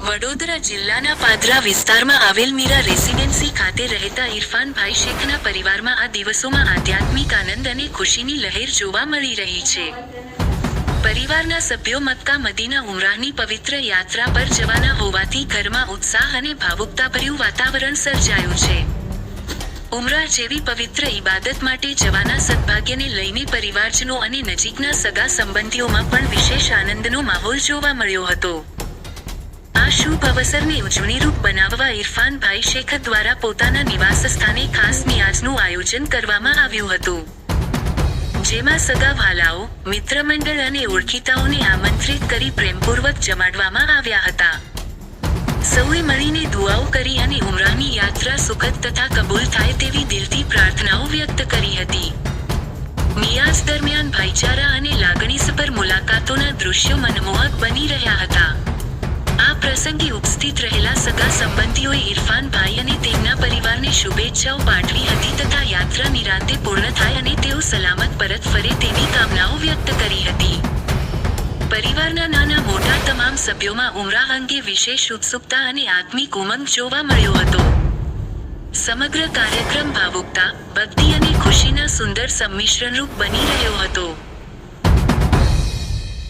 વડોદરા જિલ્લાના પાદરા વિસ્તારમાં આવેલ મીરા રેસિડેન્સી ખાતે રહેતા ઇરફાનભાઈ શેખના પરિવારમાં આ દિવસોમાં આધ્યાત્મિક આનંદ અને ખુશીની લહેર જોવા મળી રહી છે. પરિવારના સભ્યો મક્કા મદીના ઉમરાહની પવિત્ર યાત્રા પર જવાના હોવાથી ઘરમાં ઉત્સાહ અને ભાવુકતાભર્યું વાતાવરણ સર્જાયું છે. ઉમરાહ જેવી પવિત્ર ઇબાદત માટે જવાના સદભાગ્યને લઈને પરિવારજનો અને નજીકના સગા સંબંધીઓમાં પણ વિશેષ આનંદનો માહોલ જોવા મળ્યો હતો. આ શુભ અવસરને ઉજવણીરૂપ બનાવવા ઇરફાનભાઈ શેખ દ્વારા પોતાના નિવાસસ્થાને ખાસ નિયાઝનું આયોજન કરવામાં આવ્યું હતું. જેમાં સગા વહાલાઓ, મિત્રમંડળ અને ઓળખીતાઓને આમંત્રિત કરી પ્રેમપૂર્વક જમાડવામાં આવ્યા હતા. સૌએ મળીને દુઆઓ કરી અને ઉમરાહની યાત્રા સુખદ તથા કબૂલ થાય તેવી દિલથી પ્રાર્થનાઓ વ્યક્ત કરી હતી. નિયાઝ દરમિયાન ભાઈચારા અને લાગણીસભર મુલાકાતોના દૃશ્યો મનમોહક બની રહ્યા હતા. આ પ્રસંગે ઉપસ્થિત રહેલા સગા સંબંધીઓએ ઇરફાનભાઈ અને તેમના પરિવારને શુભેચ્છાઓ પાઠવી હતી તથા યાત્રા નિરાંતે પૂર્ણ થાય અને તેઓ સલામત પરત ફરે તેવી કામનાઓ વ્યક્ત કરી હતી. પરિવારના નાના મોટા તમામ સભ્યોમાં ઉમરાહ અંગે વિશેષ ઉત્સુકતા અને આત્મિક ઉમંગ જોવા મળ્યો હતો. સમગ્ર કાર્યક્રમ ભાવુકતા, ભક્તિ અને ખુશીના સુંદર સંમિશ્રણરૂપ બની રહ્યો હતો.